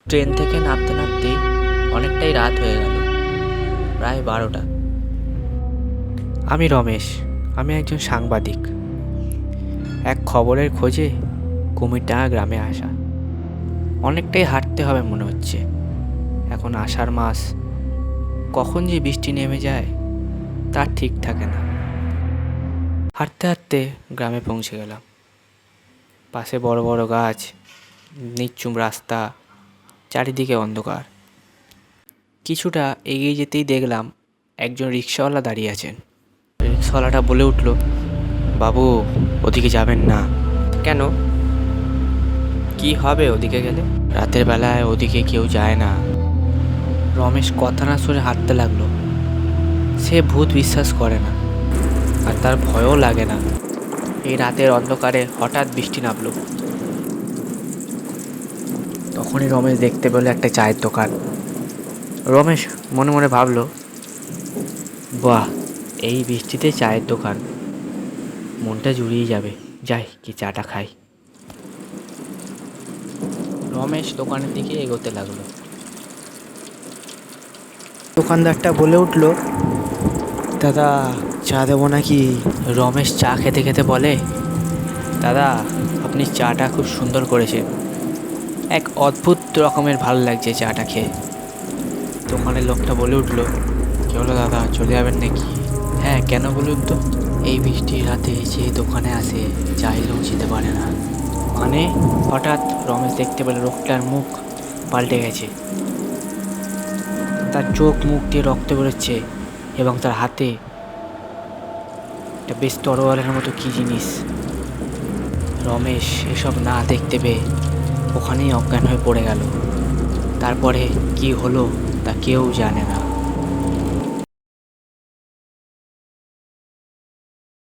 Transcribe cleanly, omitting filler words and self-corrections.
Train থেকে নামতে নামতেই অনেকটাই রাত হয়ে গেল, প্রায় 12টা। আমি রমেশ, আমি একজন সাংবাদিক। এক খবরের খোঁজে কুমিরডাঙ্গা গ্রামে আসা। অনেকটাই হাঁটতে হবে মনে হচ্ছে। এখন আষাঢ় মাস, কখন যে বৃষ্টি নেমে যায় তার ঠিক থাকে না। হাঁটতে হাঁটতে গ্রামে পৌঁছে গেলাম। পাশে বড় বড় গাছ, নিঝুম রাস্তা, চারিদিকে অন্ধকার। কিছুটা এগিয়ে যেতেই দেখলাম একজন রিক্সাওয়ালা দাঁড়িয়ে আছেন। রিক্সাওয়ালাটা বলে উঠল, বাবু, ওদিকে যাবেন না। কেন, কি হবে ওদিকে গেলে? রাতের বেলায় ওদিকে কেউ যায় না। রমেশ কথা না শুনে হাঁটতে লাগলো। সে ভূত বিশ্বাস করে না, আর তার ভয়ও লাগে না। এই রাতের অন্ধকারে হঠাৎ বৃষ্টি নামলো। তখনই রমেশ দেখতে পেল একটা চায়ের দোকান। রমেশ মনে মনে ভাবলো, বাহ, এই বৃষ্টিতে চায়ের দোকান, মনটা জুড়িয়ে যাবে। যাই, কি চাটা খাই। রমেশ দোকানের দিকে এগোতে লাগলো। দোকানদারটা বলে উঠল, দাদা, চা দেবো নাকি? রমেশ চা খেতে খেতে বলে, দাদা, আপনি চাটা খুব সুন্দর করেছেন। এক অদ্ভুত রকমের ভালো লাগছে চাটা খেয়ে। দোকানের লোকটা বলে উঠল, কি হলো দাদা, চলে যাবেন নাকি? হ্যাঁ, কেন বলুন তো? এই বৃষ্টির রাতে যে দোকানে আসে চাইলেও যেতে পারে না। মানে? হঠাৎ রমেশ দেখতে পেল লোকটার মুখ পাল্টে গেছে। তার চোখ মুখ দিয়ে রক্ত বেরোচ্ছে এবং তার হাতে একটা বেশ তরোয়ালের মতো কী জিনিস। রমেশ এসব না দেখতে পেয়ে ওখানেই অজ্ঞান হয়ে পড়ে গেল। তারপরে কি হলো তা কেউ জানে না।